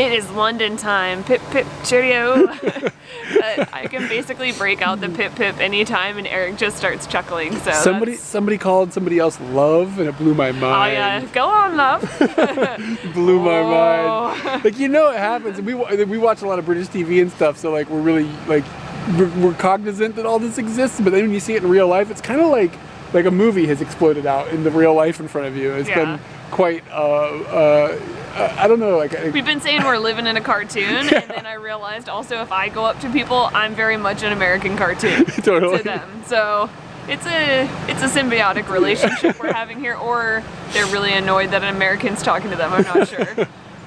It is London time. Pip pip cheerio. I can basically break out the pip pip anytime, and Eric just starts chuckling. So somebody called somebody else love, and it blew my mind. Oh yeah, go on, love. Blew my mind. Like, it happens. We watch a lot of British TV and stuff, so like we're really like we're cognizant that all this exists. But then when you see it in real life, it's kind of like a movie has exploded out in the real life in front of you. It's been quite I don't know, like we've been saying we're living in a cartoon, and then I realized also if I go up to people, I'm very much an American cartoon totally. To them. So it's a symbiotic relationship we're having here, or they're really annoyed that an American's talking to them. I'm not sure.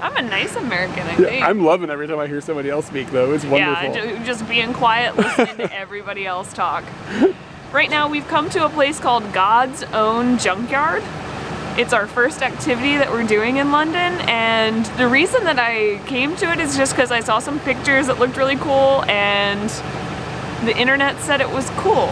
I'm a nice American, I think. I'm loving every time I hear somebody else speak, though. It's wonderful. Yeah, just being quiet, listening to everybody else talk. Right now, we've come to a place called God's Own Junkyard. It's our first activity that we're doing in London, and the reason that I came to it is just because I saw some pictures that looked really cool, and the internet said it was cool.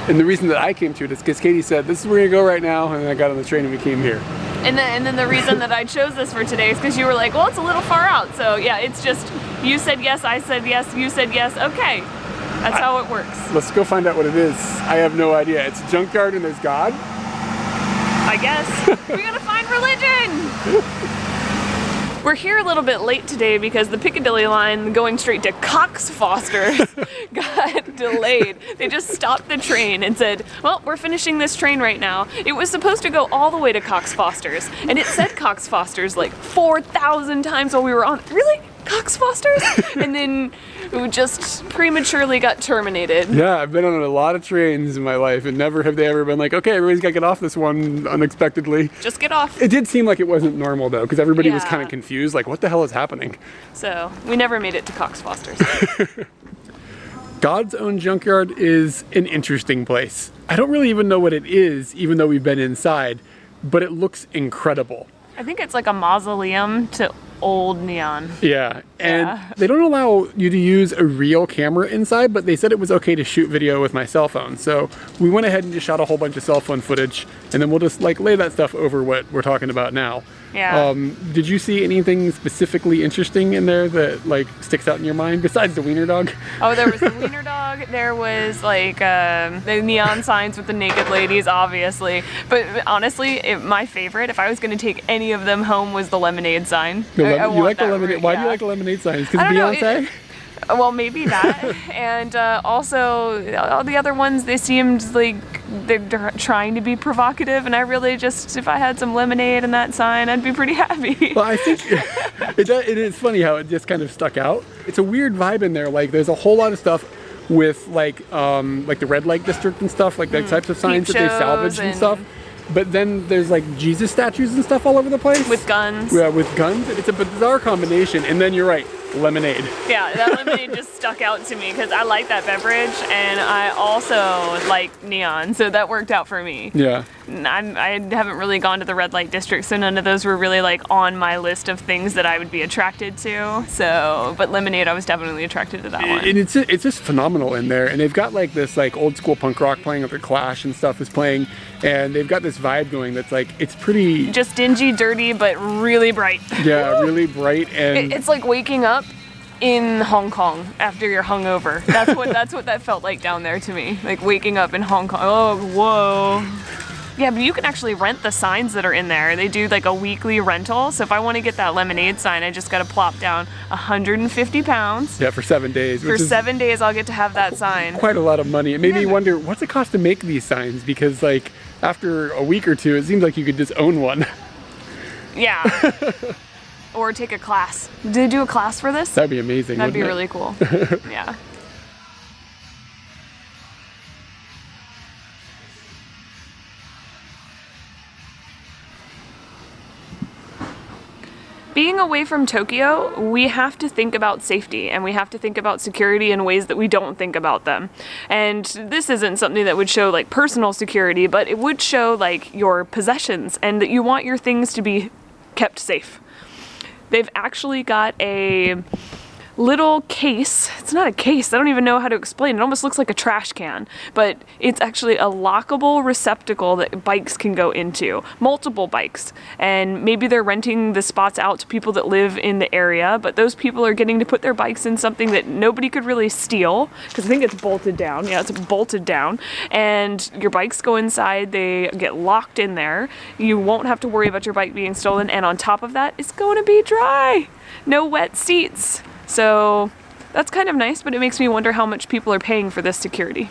And the reason that I came to it is because Katie said, this is where we're going to go right now, and then I got on the train and we came here. And then the reason that I chose this for today is because you were like, well, it's a little far out. So yeah, it's just, you said yes, I said yes, you said yes, okay. That's how it works. Let's go find out what it is. I have no idea. It's a junkyard and there's God? I guess. We gotta find religion! We're here a little bit late today because the Piccadilly line going straight to Cox Foster's got delayed. They just stopped the train and said, well, we're finishing this train right now. It was supposed to go all the way to Cox Foster's, and it said Cox Foster's like 4,000 times while we were on. Really? Cox Foster's? And then we just prematurely got terminated. Yeah, I've been on a lot of trains in my life, and never have they ever been like, okay, everybody's got to get off this one unexpectedly. Just get off. It did seem like it wasn't normal, though, because everybody was kind of confused, like, what the hell is happening? So, we never made it to Cox Foster's. God's Own Junkyard is an interesting place. I don't really even know what it is, even though we've been inside, but it looks incredible. I think it's like a mausoleum to old neon. Yeah, and they don't allow you to use a real camera inside, but they said it was okay to shoot video with my cell phone. So we went ahead and just shot a whole bunch of cell phone footage, and then we'll just like lay that stuff over what we're talking about now. Yeah. Did you see anything specifically interesting in there that like sticks out in your mind besides the wiener dog? Oh, there was the wiener dog. There was like the neon signs with the naked ladies, obviously. But honestly, my favorite, if I was going to take any of them home, was the lemonade sign. You like the lemonade? Why do you like the lemonade signs? Because Beyonce? Well, maybe that. And also, all the other ones, they seemed like they're trying to be provocative, and I really just, if I had some lemonade and that sign, I'd be pretty happy. Well, I think it is funny how it just kind of stuck out. It's a weird vibe in there. Like, there's a whole lot of stuff with like the red light district and stuff, like the types of signs that they salvaged and stuff. But then there's like Jesus statues and stuff all over the place. With guns. Yeah, with guns. It's a bizarre combination. And then you're right, lemonade. Yeah, that lemonade just stuck out to me because I like that beverage, and I also like neon, so that worked out for me. Yeah. I haven't really gone to the red light district, so none of those were really like on my list of things that I would be attracted to. So, but lemonade, I was definitely attracted to that one. And it's just phenomenal in there. And they've got like this like old school punk rock playing, with the Clash and stuff is playing, and they've got this vibe going that's like, it's pretty just dingy, dirty, but really bright. Yeah, really bright. And it's like waking up in Hong Kong after you're hungover. That's what that felt like down there to me. Like waking up in Hong Kong. Oh, whoa. Yeah, but you can actually rent the signs that are in there. They do like a weekly rental. So if I want to get that lemonade sign, I just got to plop down 150 pounds. Yeah, for 7 days. For 7 days, I'll get to have that sign. Quite a lot of money. It made me wonder, what's it cost to make these signs? Because like after a week or two, it seems like you could just own one. Yeah. Or take a class. Did they do a class for this? That'd be amazing. That'd be really cool. Yeah. Being away from Tokyo, we have to think about safety, and we have to think about security in ways that we don't think about them. And this isn't something that would show like personal security, but it would show like your possessions and that you want your things to be kept safe. They've actually got a little case. It's not a case, I don't even know how to explain. It almost looks like a trash can, but it's actually a lockable receptacle that bikes can go into. Multiple bikes. And maybe they're renting the spots out to people that live in the area, but those people are getting to put their bikes in something that nobody could really steal, because I think it's bolted down. Yeah, it's bolted down. And your bikes go inside, they get locked in there. You won't have to worry about your bike being stolen, and on top of that, it's going to be dry. No wet seats. So that's kind of nice, but it makes me wonder how much people are paying for this security.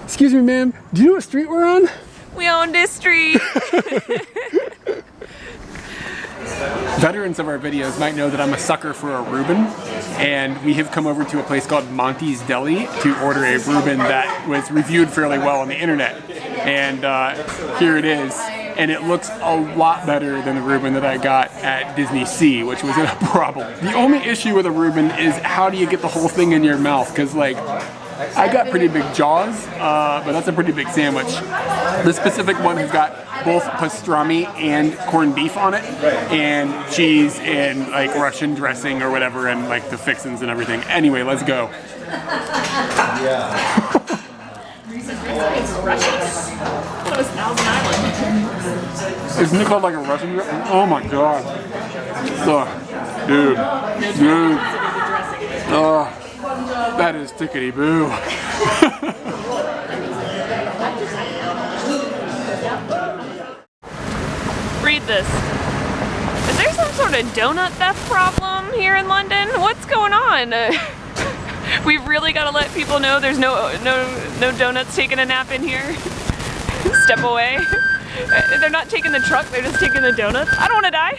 Excuse me, ma'am. Do you know what street we're on? We own this street. Veterans of our videos might know that I'm a sucker for a Reuben, and we have come over to a place called Monty's Deli to order a Reuben that was reviewed fairly well on the internet. And here it is. And it looks a lot better than the Reuben that I got at Disney Sea, which was a problem. The only issue with a Reuben is how do you get the whole thing in your mouth? Because like, I got pretty big jaws, but that's a pretty big sandwich. This specific one has got both pastrami and corned beef on it, and cheese and like Russian dressing or whatever, and like the fixins and everything. Anyway, let's go. Isn't it called like a Russian dressing? Oh my god. Oh, dude. Oh, that is tickety boo. Read this. Is there some sort of donut theft problem here in London? What's going on? We've really got to let people know there's no donuts taking a nap in here. Step away. They're not taking the truck, they're just taking the donuts. I don't want to die.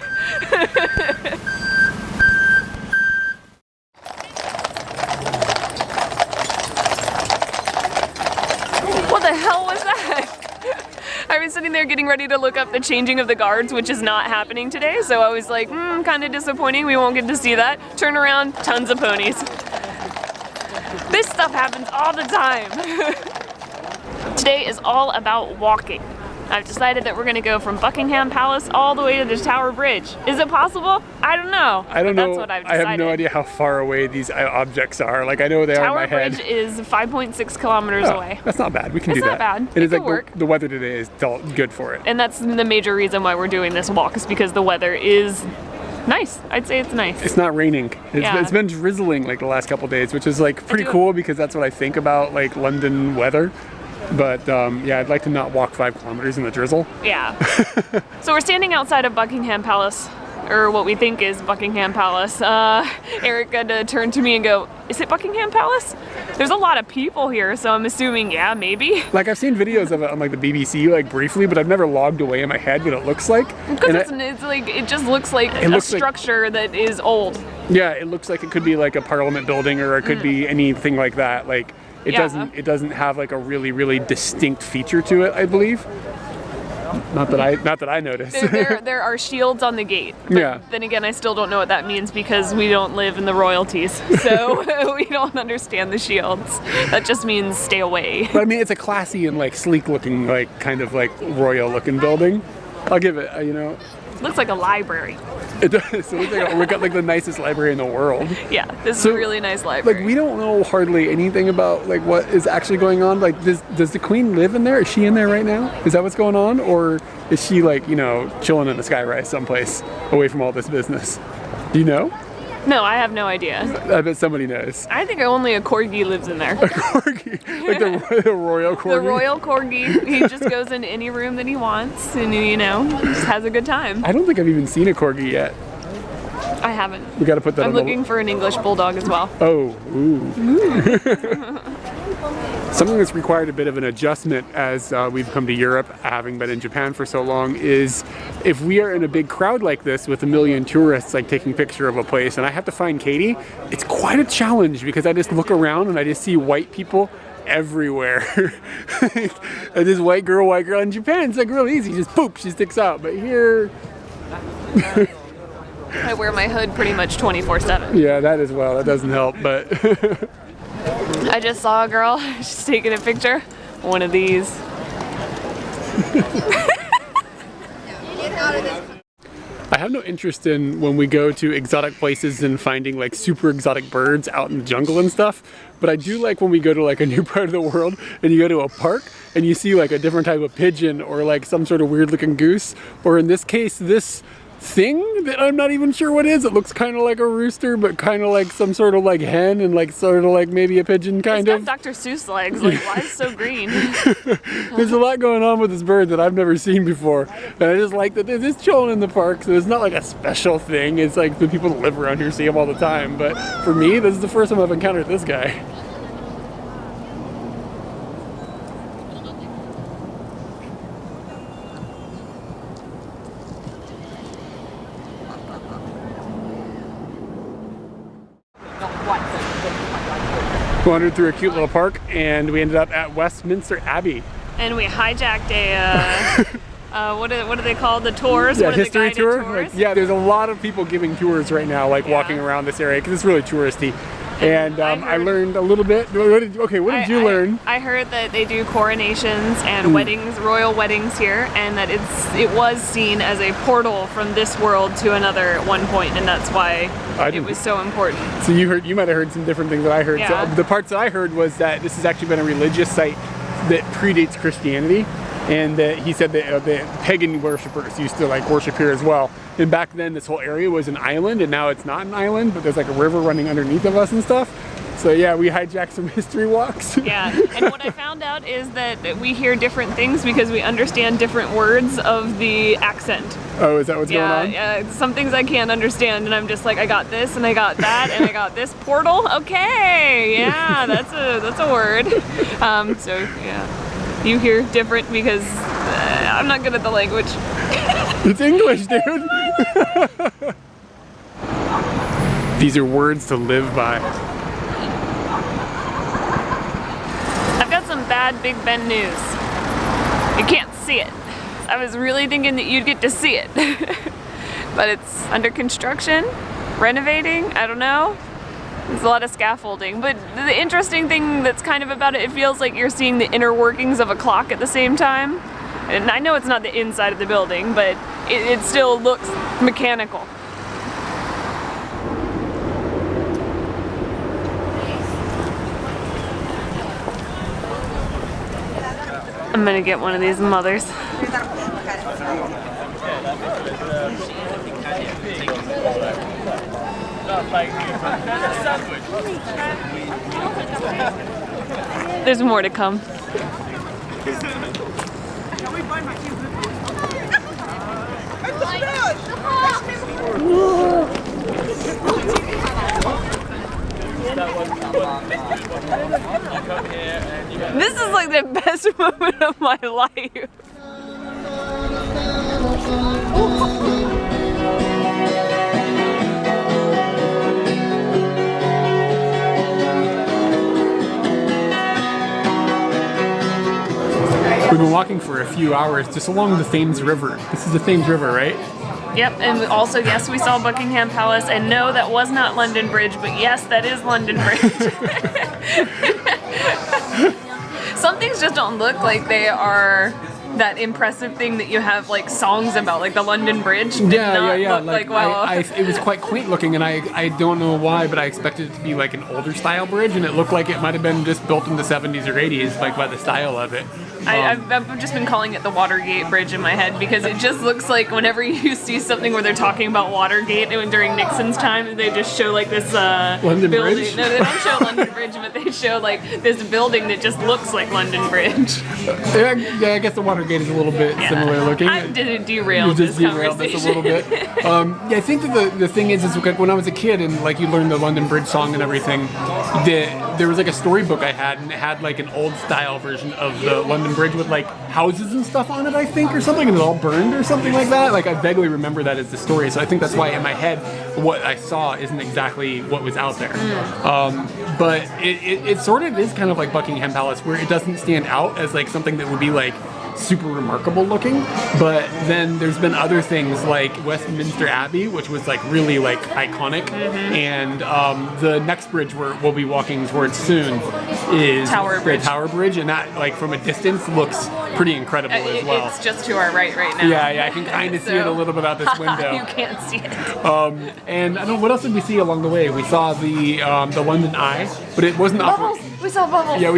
What the hell was that? I was sitting there getting ready to look up the changing of the guards, which is not happening today, so I was like, kind of disappointing, we won't get to see that. Turn around, tons of ponies. This stuff happens all the time. Today is all about walking. I've decided that we're going to go from Buckingham Palace all the way to the Tower Bridge. Is it possible? I don't know. I don't know. That's what I've decided. I have no idea how far away these objects are. Like, I know they are in my head. Tower Bridge is 5.6 kilometers away. That's not bad. We can do that. It's not bad. It is could like work. the weather today is good for it. And that's the major reason why we're doing this walk, is because the weather is nice. I'd say it's nice. It's not raining. It's been drizzling like the last couple days, which is like pretty cool because that's what I think about like London weather. But yeah, I'd like to not walk 5 kilometers in the drizzle. Yeah. So we're standing outside of Buckingham Palace, or what we think is Buckingham Palace. Eric had to turn to me and go, is it Buckingham Palace? There's a lot of people here, so I'm assuming, yeah, maybe. Like, I've seen videos of it on like the BBC, like briefly, but I've never logged away in my head what it looks like. Because it's like, it just looks like a structure that is old. Yeah, it looks like it could be like a parliament building, or it could be anything like that. Like, it doesn't have like a really distinct feature to it, I believe. Not that I noticed. There are shields on the gate. But then again, I still don't know what that means because we don't live in the royalties, so we don't understand the shields. That just means stay away. But I mean, it's a classy and like sleek looking, like kind of like royal looking building. I'll give it, you know. Looks like a library. It does. It looks like we got like the nicest library in the world. Yeah, this is a really nice library. Like, we don't know hardly anything about like what is actually going on. Like, does the Queen live in there? Is she in there right now? Is that what's going on, or is she like, you know, chilling in the skyrise someplace away from all this business? Do you know? No, I have no idea. I bet somebody knows. I think only a corgi lives in there. A corgi? Like the royal corgi? The royal corgi. He just goes into any room that he wants and, you know, just has a good time. I don't think I've even seen a corgi yet. I haven't. We got to put that on. I'm looking for an English bulldog as well. Oh, ooh. Something that's required a bit of an adjustment as we've come to Europe, having been in Japan for so long, is if we are in a big crowd like this with a million tourists like taking picture of a place and I have to find Katie, it's quite a challenge because I just look around and I just see white people everywhere. And this white girl in Japan, it's like real easy, just boop, she sticks out. But here... I wear my hood pretty much 24/7. Yeah, that as well. That doesn't help, but... I just saw a girl, she's taking a picture. One of these. I have no interest in when we go to exotic places and finding like super exotic birds out in the jungle and stuff. But I do like when we go to like a new part of the world and you go to a park and you see like a different type of pigeon or like some sort of weird looking goose, or in this case, this thing that I'm not even sure what is. It looks kind of like a rooster, but kind of like some sort of like hen and like sort of like maybe a pigeon kind of. It's got Dr. Seuss legs. Like, why is it so green? There's a lot going on with this bird that I've never seen before. And I just like that they're just chilling in the park. So it's not like a special thing. It's like the people that live around here see them all the time. But for me, this is the first time I've encountered this guy. Wandered through a cute little park and we ended up at Westminster Abbey. And we hijacked a, what do they call the tours? Yeah, what are history the tour. tours? Like, yeah, there's a lot of people giving tours right now, like walking around this area because it's really touristy. And I learned a little bit. What did you learn? I heard that they do coronations and weddings, royal weddings here, and that it was seen as a portal from this world to another at one point, and that's why it was so important. So you might have heard some different things that I heard. Yeah. So the parts that I heard was that this has actually been a religious site that predates Christianity, and that he said that the pagan worshippers used to like worship here as well. And back then this whole area was an island, and now it's not an island, but there's like a river running underneath of us and stuff. So yeah, we hijacked some history walks. Yeah, and what I found out is that we hear different things because we understand different words of the accent. Oh, is that what's going on? Yeah, some things I can't understand, and I'm just like, I got this, and I got that, and I got this portal. Okay, yeah, that's a word. So yeah, you hear different because I'm not good at the language. It's English, dude. These are words to live by. I've got some bad Big Ben news. You can't see it. I was really thinking that you'd get to see it. But it's under construction, renovating, I don't know. There's a lot of scaffolding. But the interesting thing that's kind of about it, it feels like you're seeing the inner workings of a clock at the same time. And I know it's not the inside of the building, but it still looks mechanical. I'm gonna get one of these mothers. There's more to come. This is like the best moment of my life. We've been walking for a few hours just along the Thames River. This is the Thames River, right? Yep, and also, yes, we saw Buckingham Palace, and no, that was not London Bridge, but yes, that is London Bridge. Some things just don't look like they are that impressive thing that you have like songs about, like the London Bridge. Did not look like wow. It was quite quaint looking, and I don't know why, but I expected it to be like an older style bridge, and it looked like it might have been just built in the 70s or 80s, like by the style of it. I've just been calling it the Watergate Bridge in my head because it just looks like whenever you see something where they're talking about Watergate and during Nixon's time, they just show like this London building. Bridge? No, they don't show London Bridge, but they show like this building that just looks like London Bridge. Yeah, I guess the Watergate is a little bit similar looking. I didn't derail this conversation. This a little bit. Yeah, I think that the thing is like when I was a kid and like you learned the London Bridge song and everything, there was like a storybook I had, and it had like an old style version of the London Bridge with like houses and stuff on it, I think, or something, and it all burned or something like that. Like I vaguely remember that as the story, so I think that's why in my head what I saw isn't exactly what was out there. But it sort of is kind of like Buckingham Palace, where it doesn't stand out as like something that would be like super remarkable looking. But then there's been other things like Westminster Abbey, which was like really like iconic, and the next bridge we'll be walking towards soon is Tower Bridge. the Tower Bridge, and that like from a distance looks pretty incredible as well. It's just to our right now. Yeah, I can kind of see it a little bit out this window. You can't see it. And I don't know, what else did we see along the way? We saw the London Eye, but it wasn't Bubbles. We saw bubbles. Yeah,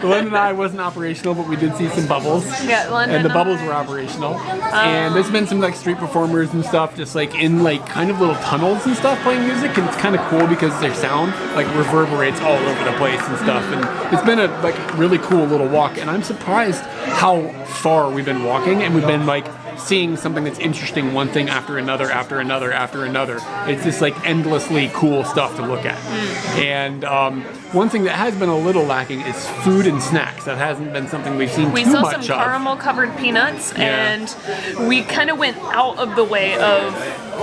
the London Eye wasn't operational, but we did see some bubbles. Yeah, London and the bubbles Eye. were operational. And there's been some like street performers and stuff, just like in like kind of little tunnels and stuff playing music, and it's kind of cool because their sound like reverberates all over the place and stuff. And it's been a like really cool little walk, and I'm surprised how far we've been walking, and we've been like seeing something that's interesting, one thing after another, after another, after another. It's just like endlessly cool stuff to look at. And one thing that has been a little lacking is food and snacks. That hasn't been something we've seen We too saw much some of. caramel covered peanuts, Yeah. and we kind of went out of the way of,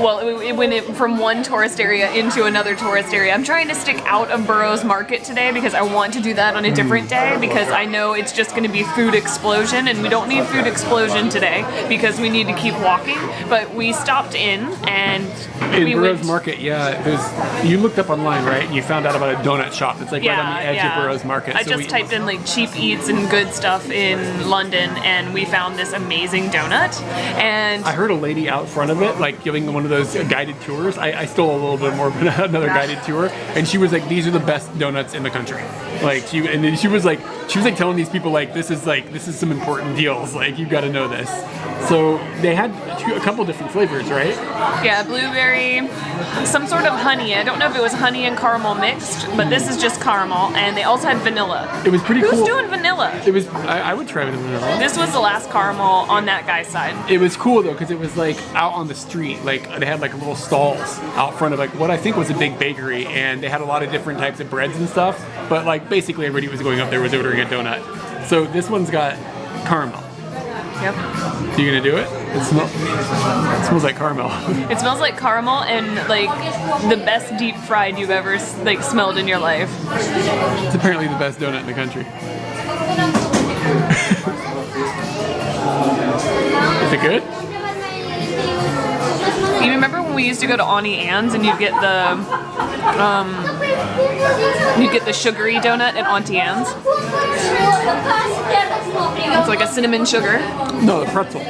well, it went from one tourist area into another tourist area. I'm trying to stick out of Burroughs Market today because I want to do that on a different day, because I know it's just going to be food explosion, and we don't need food explosion today because we need to keep walking. But we stopped in, and we Burroughs went. Market, you looked up online, right? And you found out about a donut shop that's like right on the edge of Burroughs Market. I So just typed in like cheap eats and good stuff in London, and we found this amazing donut. And I heard a lady out front of it, like giving one of those guided tours. I stole a little bit more of another guided tour, and she was like, "These are the best donuts in the country." Like she was like telling these people like, "This is some important deals. Like you've got to know this." So they had a couple different flavors, right? yeah, blueberry, some sort of honey. I don't know if it was honey and caramel mixed, but this is just caramel. And they also had vanilla. It was pretty cool. Who's doing vanilla? It was. I would try it with vanilla. This was the last caramel on that guy's side. It was cool though, because it was like out on the street. Like they had like little stalls out front of like what I think was a big bakery, and they had a lot of different types of breads and stuff. But like basically everybody was going up there was ordering a donut. So this one's got caramel. Yep. You gonna do it? It smells like caramel. It smells like caramel and like the best deep fried you've ever like smelled in your life. It's apparently the best donut in the country. Is it good? You remember when we used to go to Auntie Anne's and you'd get the sugary donut at Auntie Anne's? It's like a cinnamon sugar. No, the pretzel.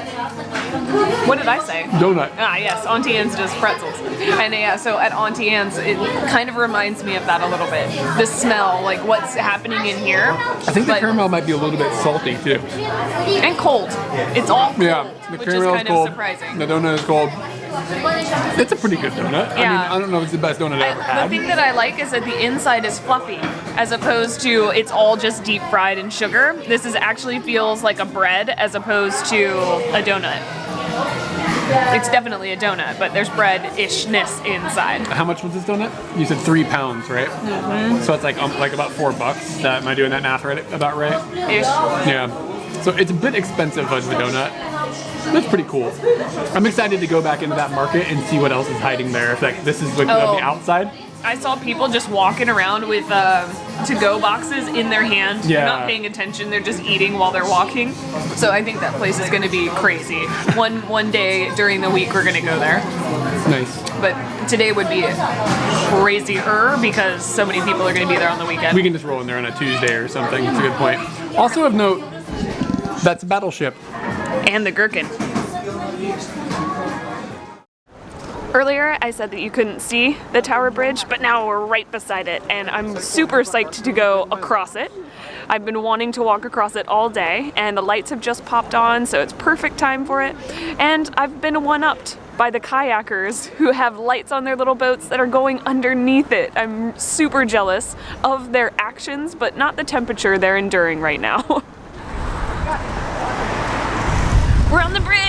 What did I say? Donut. Ah, yes, Auntie Anne's does pretzels. And yeah, so at Auntie Anne's, it kind of reminds me of that a little bit. The smell, like what's happening in here. I think the caramel might be a little bit salty too. And cold. It's all cold, Yeah, the which is caramel's kind cold. of surprising. The donut is cold. It's a pretty good donut. I mean, Yeah. I don't know if it's the best donut I ever The had. thing that I like is that the inside is fluffy, as opposed to it's all just deep fried in sugar. This is actually feels like a bread as opposed to a donut. It's definitely a donut, but there's bread-ishness inside. How much was this donut? You said 3 pounds, right? Mm-hmm. So it's like about $4. Am I doing that math right? About right? Ish. Yeah. So it's a bit expensive as a donut. That's pretty cool. I'm excited to go back into that market and see what else is hiding there. If like this is like on the outside. I saw people just walking around with to-go boxes in their hand. Yeah. They're not paying attention. They're just eating while they're walking. So I think that place is going to be crazy. One day during the week we're going to go there. Nice. But today would be crazier because so many people are going to be there on the weekend. We can just roll in there on a Tuesday or something. It's a good point. Also of note, that's a battleship. And the gherkin. Earlier, I said that you couldn't see the Tower Bridge, but now we're right beside it, and I'm super psyched to go across it. I've been wanting to walk across it all day, and the lights have just popped on, so it's perfect time for it. And I've been one-upped by the kayakers who have lights on their little boats that are going underneath it. I'm super jealous of their actions, but not the temperature they're enduring right now. We're on the bridge!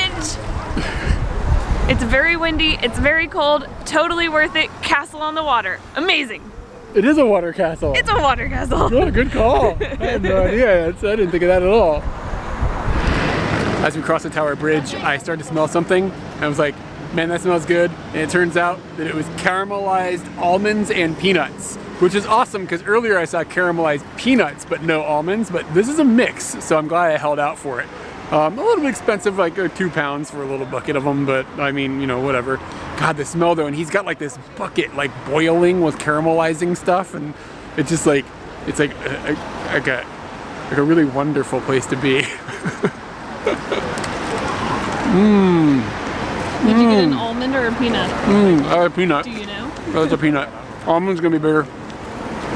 It's very windy, it's very cold, totally worth it. Castle on the water. Amazing. It is a water castle. It's a water castle. Oh, good call. I had no idea. I didn't think of that at all. As we crossed the Tower Bridge, I started to smell something. I was like, man, that smells good. And it turns out that it was caramelized almonds and peanuts, which is awesome because earlier I saw caramelized peanuts but no almonds, but this is a mix, so I'm glad I held out for it. A little bit expensive, like £2 for a little bucket of them, but I mean, you know, whatever. God, the smell though, and he's got like this bucket like boiling with caramelizing stuff, and it's just like, it's like a really wonderful place to be. Did you get an almond or a peanut? I had a peanut. Do you know? That's a peanut. Almond's gonna be bigger.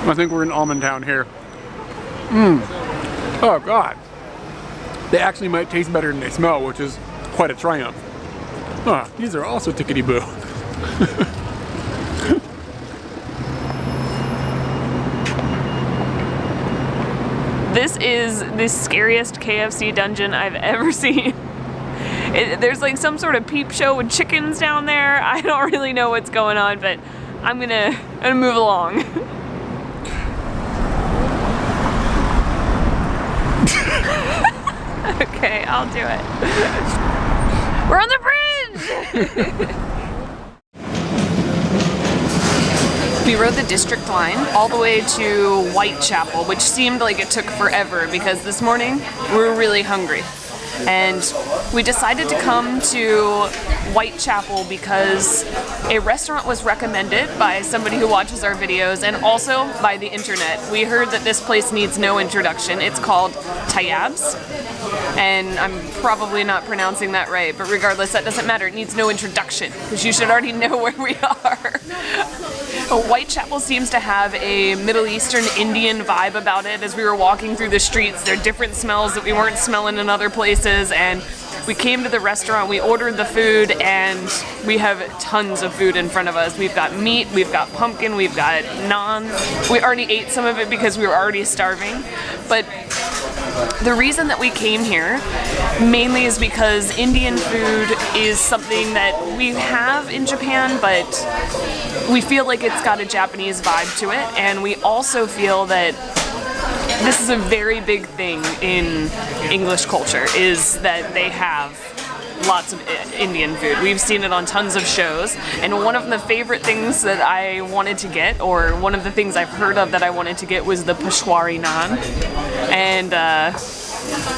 I think we're in almond town here. Oh God. They actually might taste better than they smell, which is quite a triumph. These are also tickety-boo. This is the scariest KFC dungeon I've ever seen. There's like some sort of peep show with chickens down there. I don't really know what's going on, but I'm gonna move along. Okay, I'll do it. We're on the bridge! We rode the district line all the way to Whitechapel, which seemed like it took forever because this morning we were really hungry. And we decided to come to Whitechapel because a restaurant was recommended by somebody who watches our videos and also by the internet. We heard that this place needs no introduction. It's called Tyab's, and I'm probably not pronouncing that right, but regardless, that doesn't matter. It needs no introduction because you should already know where we are. Whitechapel seems to have a Middle Eastern Indian vibe about it. As we were walking through the streets, there are different smells that we weren't smelling in other places, and we came to the restaurant, we ordered the food, and we have tons of food in front of us. We've got meat, we've got pumpkin, we've got naan. We already ate some of it because we were already starving, but the reason that we came here mainly is because Indian food is something that we have in Japan, but we feel like it's got a Japanese vibe to it, and we also feel that this is a very big thing in English culture, is that they have lots of Indian food. We've seen it on tons of shows, and one of the favorite things that I wanted to get, or one of the things I've heard of that I wanted to get, was the Peshwari naan, and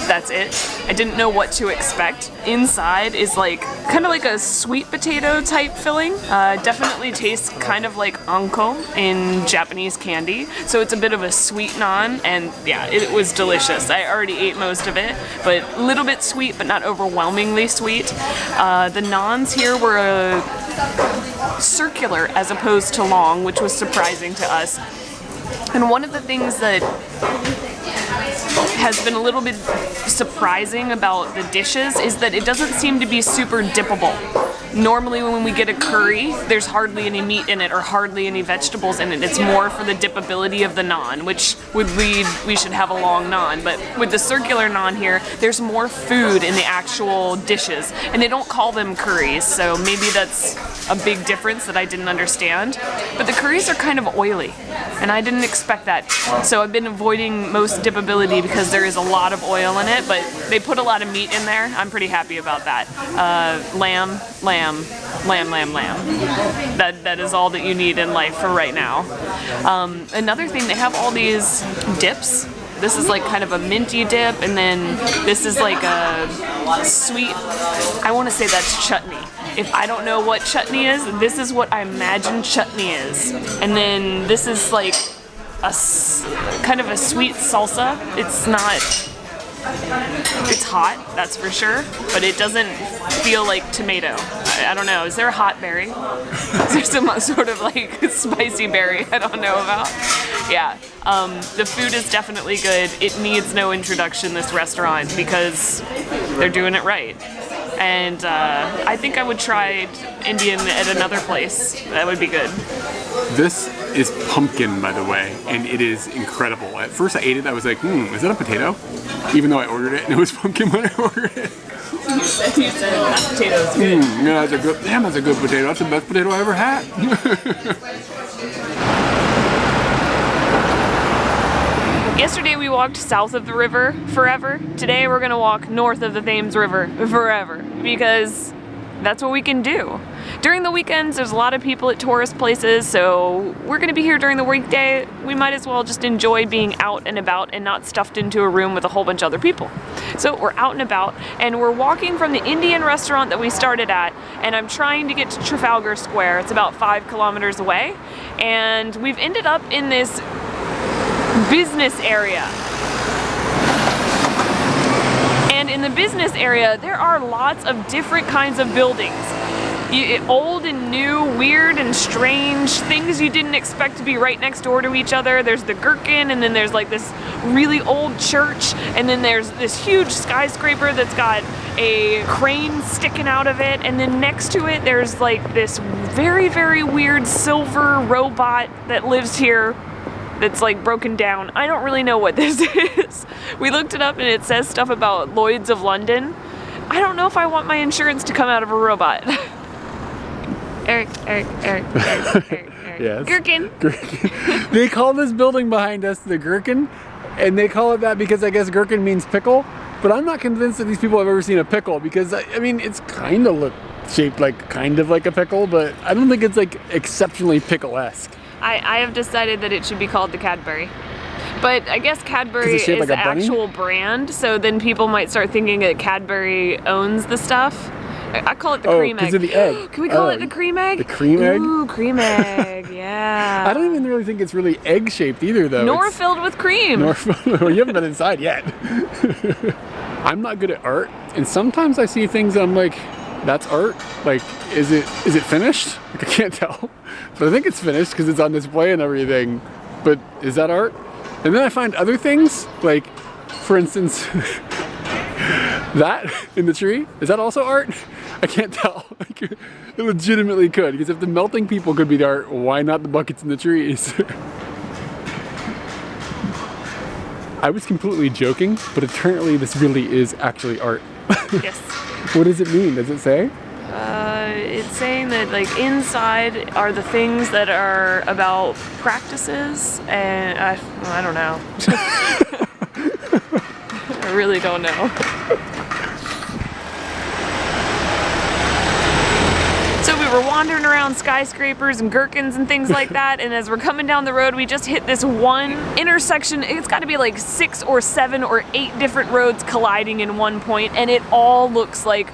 that's it. I didn't know what to expect. Inside is like kind of like a sweet potato type filling. Definitely tastes kind of like anko in Japanese candy. So it's a bit of a sweet naan, and yeah, it was delicious. I already ate most of it, but a little bit sweet, but not overwhelmingly sweet. The naans here were circular as opposed to long, which was surprising to us. And one of the things that has been a little bit surprising about the dishes is that it doesn't seem to be super dippable. Normally when we get a curry, there's hardly any meat in it or hardly any vegetables in it. It's more for the dippability of the naan, which would lead we should have a long naan. But with the circular naan here, there's more food in the actual dishes. And they don't call them curries, so maybe that's a big difference that I didn't understand. But the curries are kind of oily, and I didn't expect that. So I've been avoiding most dippability because there is a lot of oil in it, but they put a lot of meat in there. I'm pretty happy about that. Lamb. That is all that you need in life for right now. Another thing, they have all these dips. This is like kind of a minty dip, and then this is like a sweet, I want to say that's chutney. If I don't know what chutney is, this is what I imagine chutney is. And then this is like a kind of a sweet salsa. It's not, it's hot, that's for sure, but it doesn't feel like tomato. I don't know, is there a hot berry? Is there some sort of like spicy berry I don't know about? Yeah, the food is definitely good. It needs no introduction, this restaurant, because they're doing it right. And I think I would try Indian at another place. That would be good. This is pumpkin, by the way, and it is incredible. At first I ate it, I was like, is that a potato? Even though I ordered it and it was pumpkin when I ordered it. You said that potato's good. Yeah, that's a good potato. That's the best potato I ever had. Yesterday we walked south of the river forever. Today we're gonna walk north of the Thames River forever, because that's what we can do. During the weekends, there's a lot of people at tourist places, so we're going to be here during the weekday. We might as well just enjoy being out and about and not stuffed into a room with a whole bunch of other people. So we're out and about, and we're walking from the Indian restaurant that we started at, and I'm trying to get to Trafalgar Square. It's about 5 kilometers away, and we've ended up in this business area. And in the business area, there are lots of different kinds of buildings. Old and new, weird and strange, things you didn't expect to be right next door to each other. There's the Gherkin, and then there's like this really old church, and then there's this huge skyscraper that's got a crane sticking out of it, and then next to it there's like this very, very weird silver robot that lives here that's like broken down. I don't really know what this is. We looked it up and it says stuff about Lloyd's of London. I don't know if I want my insurance to come out of a robot. Eric. Yes. Gherkin. They call this building behind us the Gherkin, and they call it that because I guess Gherkin means pickle, but I'm not convinced that these people have ever seen a pickle, because I mean, it's kind of shaped like kind of like a pickle, but I don't think it's like exceptionally pickle-esque. I have decided that it should be called the Cadbury. But I guess Cadbury is like the a bunny? actual brand, so then people might start thinking that Cadbury owns the stuff. I call it the cream egg. because of the egg. Can we call it the cream egg? The cream egg? Ooh, cream egg, yeah. I don't even really think it's really egg-shaped either, though. Nor filled with cream. Well, you haven't been inside yet. I'm not good at art, and sometimes I see things and I'm like, that's art? Like, is it finished? Like, I can't tell. But I think it's finished because it's on display and everything. But is that art? And then I find other things, like, for instance, that in the tree, is that also art? I can't tell. Like, it legitimately could, because if the melting people could be the art, why not the buckets in the trees? I was completely joking, but apparently this really is actually art. Yes. What does it mean? Does it say? It's saying that like inside are the things that are about practices, and I don't know. I really don't know. So we were wandering around skyscrapers and gherkins and things like that, and as we're coming down the road, we just hit this one intersection. It's got to be like 6 or 7 or 8 different roads colliding in one point, and it all looks like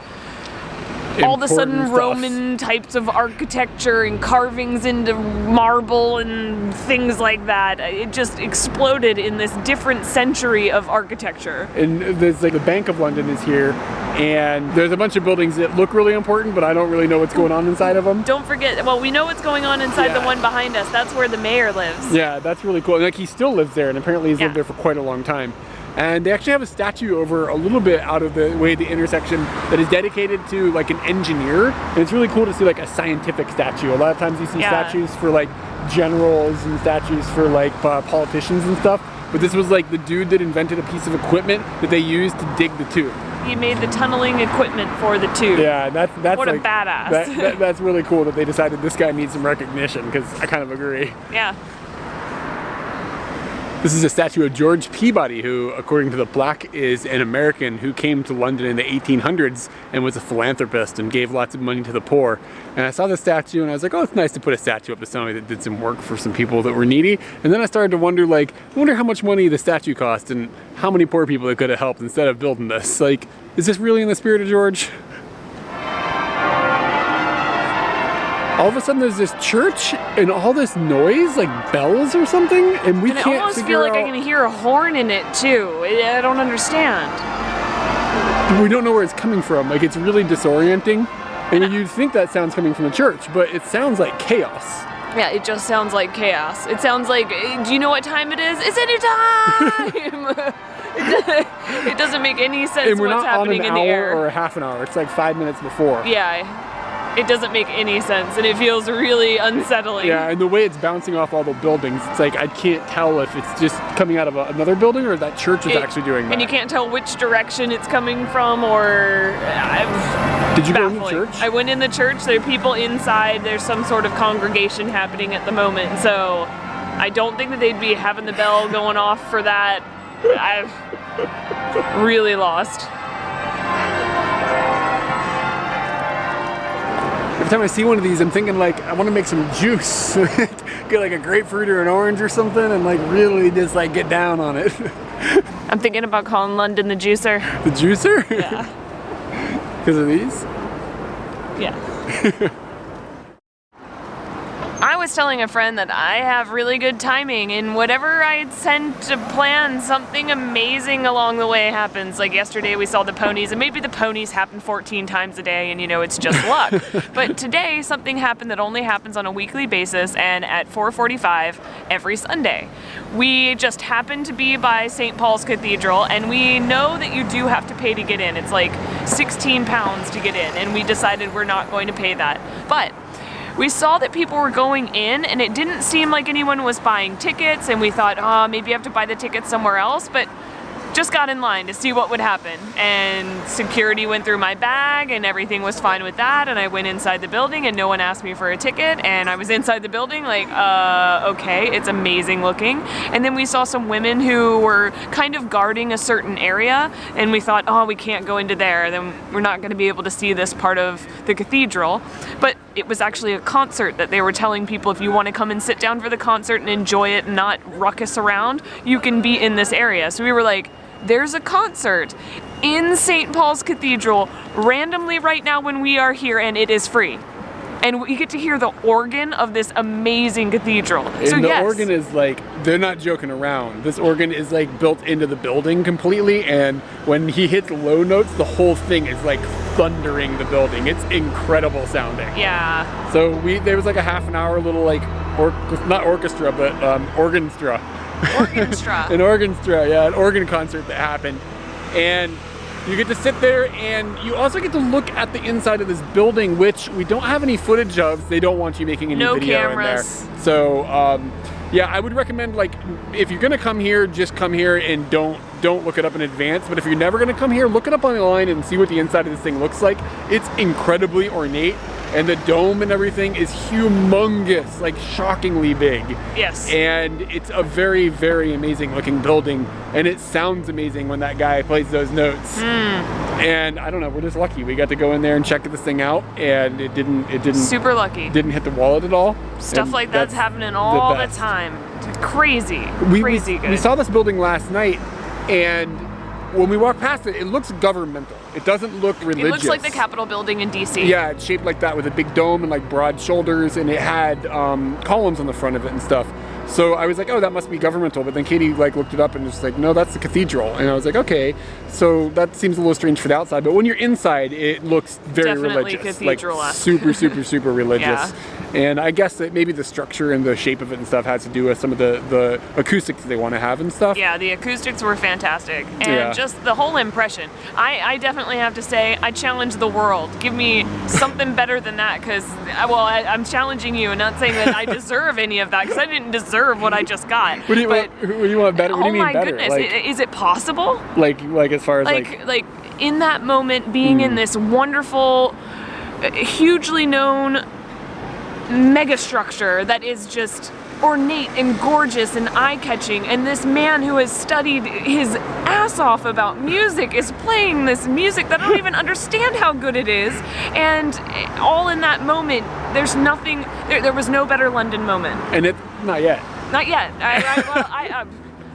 all of a sudden Roman types of architecture and carvings into marble and things like that. It just exploded in this different century of architecture. And there's like the Bank of London is here, and there's a bunch of buildings that look really important, but I don't really know what's going on inside of them. Don't forget, well, we know what's going on inside the one behind us. That's where the mayor lives. Yeah, that's really cool. Like, he still lives there, and apparently he's lived there for quite a long time. And they actually have a statue over a little bit out of the way, the intersection, that is dedicated to like an engineer. And it's really cool to see like a scientific statue. A lot of times you see statues for like generals and statues for like politicians and stuff. But this was like the dude that invented a piece of equipment that they used to dig the tube. He made the tunneling equipment for the tube. Yeah, that's what like, a badass. That's really cool that they decided this guy needs some recognition, because I kind of agree. Yeah. This is a statue of George Peabody, who, according to the plaque, is an American who came to London in the 1800s and was a philanthropist and gave lots of money to the poor. And I saw the statue and I was like, oh, it's nice to put a statue up to somebody that did some work for some people that were needy. And then I started to wonder, like, I wonder how much money the statue cost and how many poor people it could have helped instead of building this. Like, is this really in the spirit of George? All of a sudden there's this church and all this noise, like bells or something, and we can't I almost feel like I can hear a horn in it too. I don't understand. We don't know where it's coming from. Like, it's really disorienting. And you'd think that sound's coming from the church, but it sounds like chaos. Yeah, it just sounds like chaos. It sounds like, do you know what time it is? It's any time! It doesn't make any sense and we're what's not happening on in an the hour air. or a half an hour. It's like 5 minutes before. Yeah. It doesn't make any sense, and it feels really unsettling. Yeah, and the way it's bouncing off all the buildings, it's like I can't tell if it's just coming out of another building or if that church is actually doing that. And you can't tell which direction it's coming from, or... Did you go in the church? I went in the church. There are people inside. There's some sort of congregation happening at the moment, so I don't think that they'd be having the bell going off for that. I've really lost. every time I see one of these, I'm thinking like, I want to make some juice. Get like a grapefruit or an orange or something and like really just like get down on it. I'm thinking about calling London the juicer. The juicer? Yeah. Because of these? Yeah. I was telling a friend that I have really good timing, and whatever I had sent to plan, something amazing along the way happens. Like yesterday we saw the ponies, and maybe the ponies happen 14 times a day and it's just luck. But today something happened that only happens on a weekly basis and at 4:45 every Sunday. We just happened to be by St. Paul's Cathedral, and we know that you do have to pay to get in. It's like £16 to get in, and we decided we're not going to pay that. But we saw that people were going in, and it didn't seem like anyone was buying tickets, and we thought, oh, maybe you have to buy the tickets somewhere else, but just got in line to see what would happen. And security went through my bag, and everything was fine with that, and I went inside the building, and no one asked me for a ticket, and I was inside the building like, okay, it's amazing looking. And then we saw some women who were kind of guarding a certain area, and we thought, oh, we can't go into there, then we're not going to be able to see this part of the cathedral. But it was actually a concert that they were telling people, if you want to come and sit down for the concert and enjoy it and not ruckus around, you can be in this area. So we were like, there's a concert in St. Paul's Cathedral randomly right now when we are here, and it is free. And we get to hear the organ of this amazing cathedral. And so the organ is like, they're not joking around. This organ is like built into the building completely, and when he hits low notes, the whole thing is like thundering the building. It's incredible sounding. Yeah. So there was like a half an hour little like, not orchestra, but organstra. Organstra. An organstra, yeah, an organ concert that happened. And you get to sit there, and you also get to look at the inside of this building, which we don't have any footage of. They don't want you making any video cameras. in there. So, yeah, I would recommend, like, if you're gonna come here, just come here and don't look it up in advance. But if you're never gonna come here, look it up online and see what the inside of this thing looks like. It's incredibly ornate, and the dome and everything is humongous, like shockingly big. Yes. And it's a very, very amazing looking building, and it sounds amazing when that guy plays those notes. And I don't know, we're just lucky. We got to go in there and check this thing out, and it didn't super lucky. Didn't hit the wallet at all. Stuff And like that's happening all the time. It's crazy. Crazy good. We saw this building last night, and when we walk past it, it looks governmental. It doesn't look religious. It looks like the Capitol building in DC. Yeah, it's shaped like that with a big dome and like broad shoulders, and it had columns on the front of it and stuff. So I was like, oh, that must be governmental. But then Katie like looked it up and was like, no, that's the cathedral. And I was like, okay, so that seems a little strange for the outside. But when you're inside, it looks very definitely religious. Cathedral-esque. Like super, super, super religious. Yeah. And I guess that maybe the structure and the shape of it and stuff has to do with some of the acoustics they want to have and stuff. Yeah, the acoustics were fantastic. And Yeah. just the whole impression. I definitely have to say, I challenge the world. Give me something better than that, because, well, I'm challenging you and not saying that I deserve any of that, because I didn't deserve what I just got. What do you want better? What do you mean better? Oh my goodness, Like, is it possible? like as far as Like in that moment, being in this wonderful, hugely known megastructure that is just ornate and gorgeous and eye-catching, and this man who has studied his ass off about music is playing this music that I don't even understand how good it is, and all in that moment, there's nothing, there was no better London moment. And it's not yet. Not yet.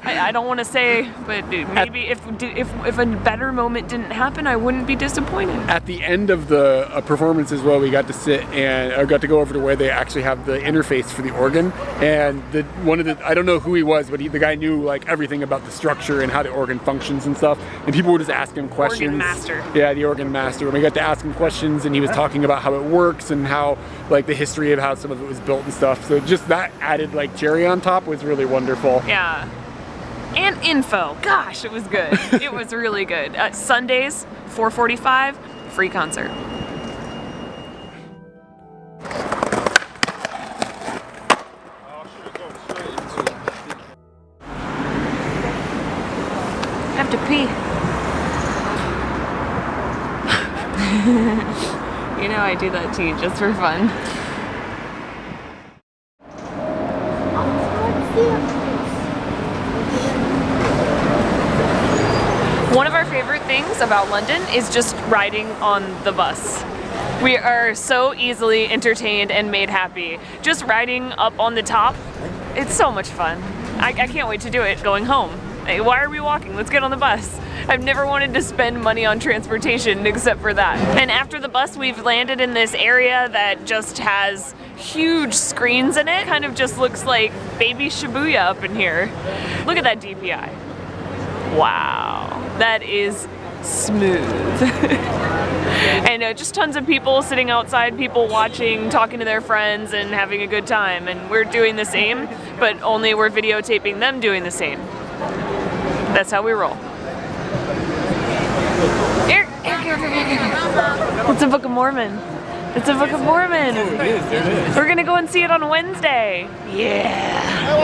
I don't want to say, but maybe if a better moment didn't happen, I wouldn't be disappointed. At the end of the performance as well, we got to sit and got to go over to where they actually have the interface for the organ. And I don't know who he was, but the guy knew like everything about the structure and how the organ functions and stuff. And people would just ask him questions. Organ master. Yeah, the organ master. And we got to ask him questions, and he was talking about how it works and how like the history of how some of it was built and stuff. So just that added like cherry on top was really wonderful. Yeah. And info. Gosh, it was good. It was really good. Sundays, 4:45, free concert. I have to pee. You know I do that to you just for fun. One of our favorite things about London is just riding on the bus. We are so easily entertained and made happy. Just riding up on the top, it's so much fun. I can't wait to do it going home. Hey, why are we walking? Let's get on the bus. I've never wanted to spend money on transportation except for that. And after the bus, we've landed in this area that just has huge screens in it. Kind of just looks like baby Shibuya up in here. Look at that DPI. Wow, that is smooth. And just tons of people sitting outside, people watching, talking to their friends and having a good time. And we're doing the same, but only we're videotaping them doing the same. That's how we roll. Eric. It's a Book of Mormon. It's a Book of Mormon. Oh, it is. There it is. We're gonna go and see it on Wednesday. Yeah.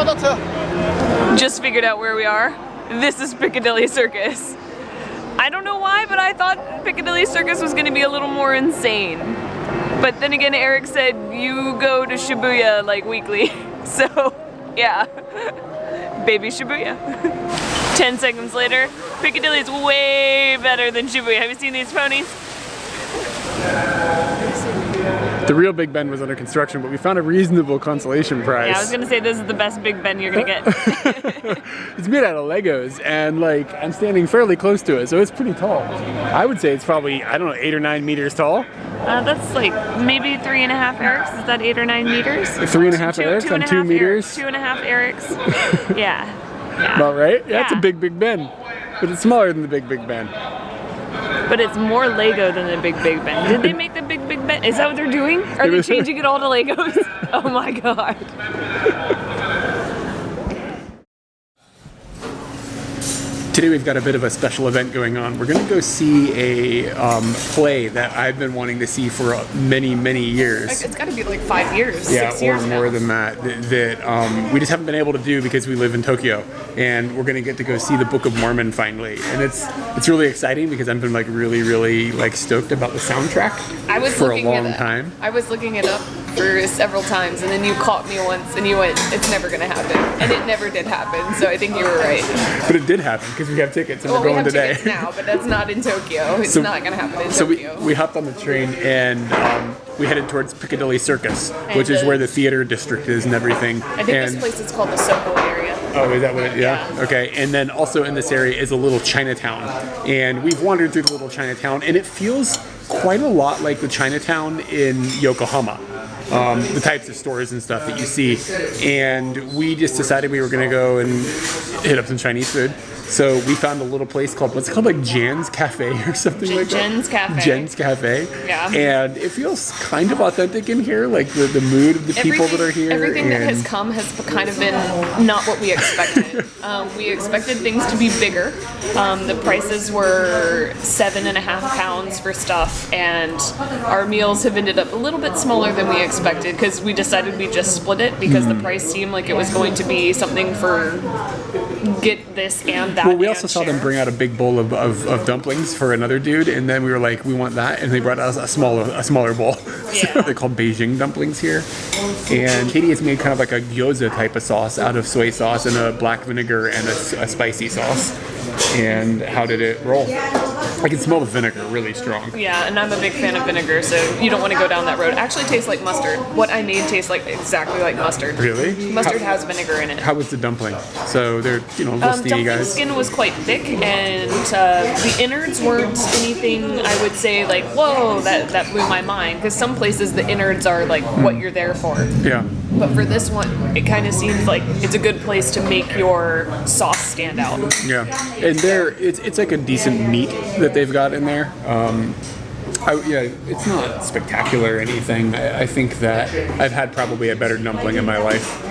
Just figured out where we are. This is Piccadilly Circus. I don't know why, but I thought Piccadilly Circus was gonna be a little more insane. But then again, Eric said you go to Shibuya like weekly. So, yeah. Baby Shibuya. 10 seconds later, Piccadilly is way better than Shibuya. Have you seen these ponies? The real Big Ben was under construction, but we found a reasonable consolation price. Yeah, I was gonna say this is the best Big Ben you're gonna get. It's made out of Legos, and like I'm standing fairly close to it, so it's pretty tall. I would say it's probably, I don't know, 8 or 9 meters tall. That's like maybe 3.5 Erics. Is that 8 or 9 meters? 3.5 Erics on 2 meters. 2.5 Erics. Yeah. About right? Yeah, it's a Yeah. big Big Ben, but it's smaller than the Big Ben. But it's more Lego than the Big Ben. Did they make the Big Ben? Is that what they're doing? Are they changing it all to Legos? Oh my god. Today we've got a bit of a special event going on. We're going to go see a play that I've been wanting to see for many, many years. It's got to be like 5 years, Yeah, 6 or years more now. than that. That we just haven't been able to do because we live in Tokyo, and we're going to get to go see the Book of Mormon finally. And it's really exciting because I've been like really like stoked about the soundtrack for a long time. I was looking it up for several times, and then you caught me once, and you went, "It's never gonna happen," and it never did happen. So I think you were right. But it did happen because we have tickets and Well, we're we going have today. tickets now, but that's not in Tokyo. It's So- not gonna happen in So Tokyo. we hopped on the train and we headed towards Piccadilly Circus, which is the- where the theater district is and everything. I think this place is called the Soho area. Oh, is that what it, yeah? Okay. And then also in this area is a little Chinatown. And we've wandered through the little Chinatown, and it feels quite a lot like the Chinatown in Yokohama. The types of stores and stuff that you see. And we just decided we were going to go and hit up some Chinese food. So we found a little place called, what's it called, like Jan's Cafe or something like that? Jen's Cafe. Jen's Cafe. Yeah. And it feels kind of authentic in here, like the mood of the people that are here. Everything that and- has come has kind of been not what we expected. We expected things to be bigger. The prices were £7.50 for stuff, and our meals have ended up a little bit smaller than we expected because we decided we just split it because the price seemed like it was going to be something for get this and that. Well, we also and saw them share. bring out a big bowl of dumplings for another dude, and then we were like, we want that, and they brought us a smaller bowl. So Yeah. they're called Beijing Dumplings here. And Katie has made kind of like a gyoza type of sauce out of soy sauce and a black vinegar and a spicy sauce. And how did it roll? I can smell the vinegar really strong. Yeah, and I'm a big fan of vinegar, so you don't want to go down that road. It actually tastes like mustard. What I made tastes like exactly like mustard. Really? Mustard has vinegar in it. How was the dumpling? So they're, little steamy Dumpling guys. skin was quite thick, and the innards weren't anything I would say like, whoa, that blew my mind. Because some places the innards are like what you're there for. Yeah. But for this one, it kind of seems like it's a good place to make your sauce stand out. Yeah, and it's like a decent meat that they've got in there. It's not spectacular or anything. I think that I've had probably a better dumpling in my life.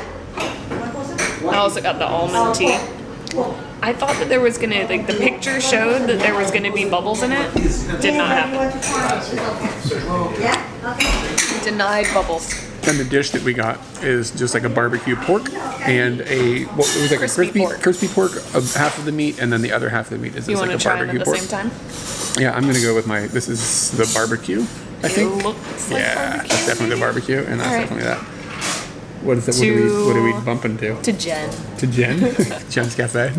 I also got the almond tea. I thought that there was gonna, like, the picture showed that there was gonna be bubbles in it. Did not happen. Denied bubbles. And the dish that we got is just like a barbecue pork and it was like crispy pork, half of the meat, and then the other half of the meat is You just want like to a try them barbecue at the pork. same time? Yeah, I'm gonna go with this is the barbecue, I think. It looks like Yeah, barbecue, that's definitely the maybe? barbecue, and that's All right. definitely that. What is that? What do we bump into? To Jen. To Jen? Jen's Cafe.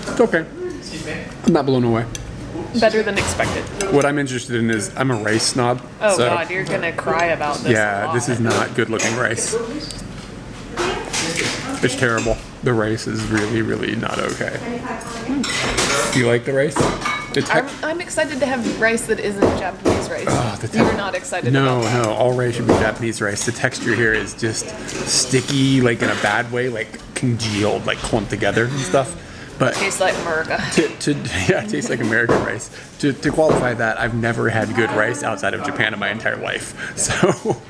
It's okay. I'm I'm not blown away. Better than expected. What I'm interested in is I'm a rice snob. Oh so, God, you're gonna cry about this. Yeah, this is not good looking rice. It's terrible. The rice is really, really not okay. Do you like the rice? I'm excited to have rice that isn't Japanese rice. Oh, You're not excited about that. No, all rice should be Japanese rice. The texture here is just sticky, like in a bad way, like congealed, like clumped together and stuff. But tastes like America. Yeah, it tastes like American rice. To qualify that, I've never had good rice outside of Japan in my entire life. So,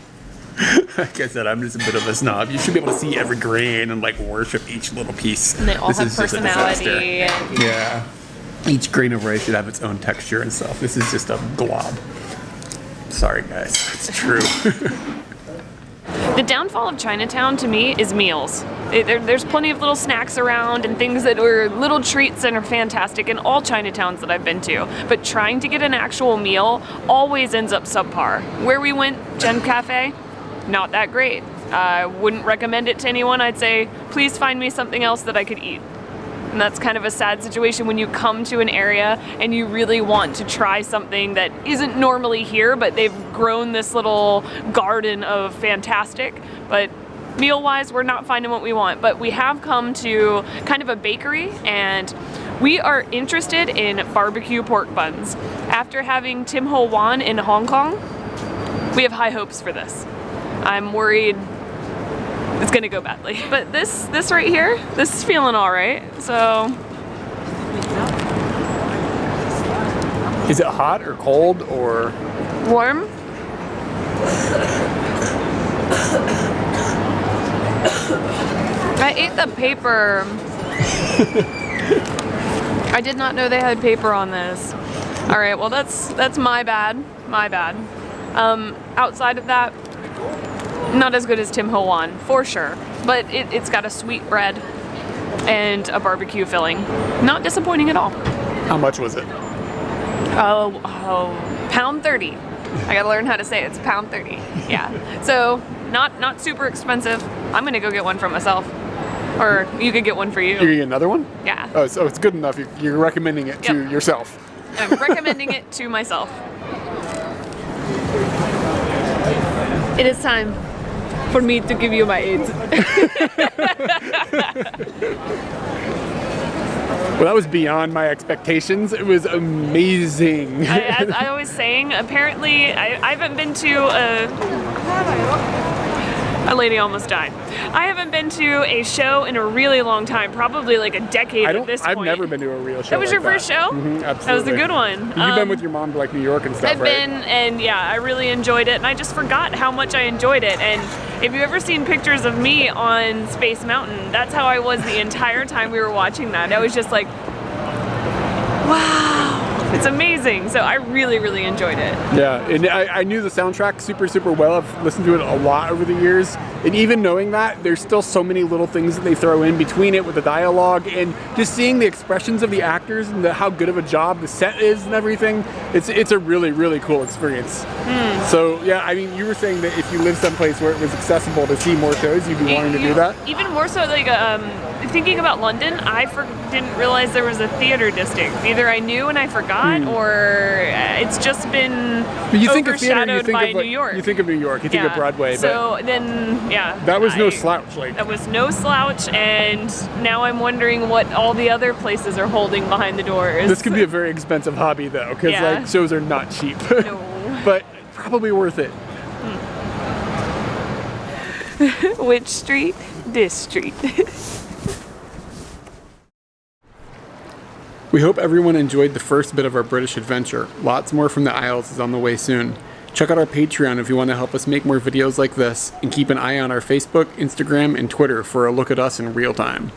like I said, I'm just a bit of a snob. You should be able to see every grain and like worship each little piece. And they all have personality. Yeah. Each grain of rice should have its own texture and stuff. This is just a glob. Sorry, guys. It's true. The downfall of Chinatown to me is meals. There's plenty of little snacks around and things that are little treats and are fantastic in all Chinatowns that I've been to. But trying to get an actual meal always ends up subpar. Where we went, Gen Cafe, not that great. I wouldn't recommend it to anyone. I'd say, please find me something else that I could eat. And that's kind of a sad situation when you come to an area and you really want to try something that isn't normally here, but they've grown this little garden of fantastic. But meal-wise, we're not finding what we want. But we have come to kind of a bakery, and we are interested in barbecue pork buns. After having Tim Ho Wan in Hong Kong, we have high hopes for this. I'm worried it's gonna go badly. But this right here, this is feeling all right, so. Is it hot or cold or? Warm. I ate the paper. I did not know they had paper on this. All right, well that's my bad, outside of that, not as good as Tim Ho Wan, for sure. But it's got a sweet bread and a barbecue filling. Not disappointing at all. How much was it? Oh, £1.30. I gotta learn how to say it. It's £1.30. Yeah. So not super expensive. I'm gonna go get one for myself. Or you could get one for you. You're gonna get another one? Yeah. Oh, so it's good enough. You're recommending it to yourself. I'm recommending it to myself. It is time for me to give you my aids. Well, that was beyond my expectations. It was amazing. As I was saying, apparently I haven't been to a lady almost died. I haven't been to a show in a really long time, probably like a decade at this point. I've never been to a real show. That was like your first show? Mm-hmm, absolutely. That was a good one. You've been with your mom to like New York and stuff, I've right? been, and yeah, I really enjoyed it, and I just forgot how much I enjoyed it. And if you've ever seen pictures of me on Space Mountain, that's how I was the entire time we were watching that. I was just like, wow. It's amazing. So I really, really enjoyed it. Yeah, and I knew the soundtrack super, super well. I've listened to it a lot over the years. And even knowing that, there's still so many little things that they throw in between it with the dialogue and just seeing the expressions of the actors and how good of a job the set is and everything. It's a really, really cool experience. So yeah, I mean, you were saying that if you live someplace where it was accessible to see more shows, you'd be wanting to do that? Even more so, like, thinking about London, I didn't realize there was a theater district. Either I knew and I forgot, or it's just been overshadowed by New York. You think of New York, you think of Broadway. So then, yeah. That was no slouch. That was no slouch, and now I'm wondering what all the other places are holding behind the doors. This could be a very expensive hobby, though, because like shows are not cheap. No. But probably worth it. Which street? This street. We hope everyone enjoyed the first bit of our British adventure. Lots more from the Isles is on the way soon. Check out our Patreon if you want to help us make more videos like this, and keep an eye on our Facebook, Instagram, and Twitter for a look at us in real time.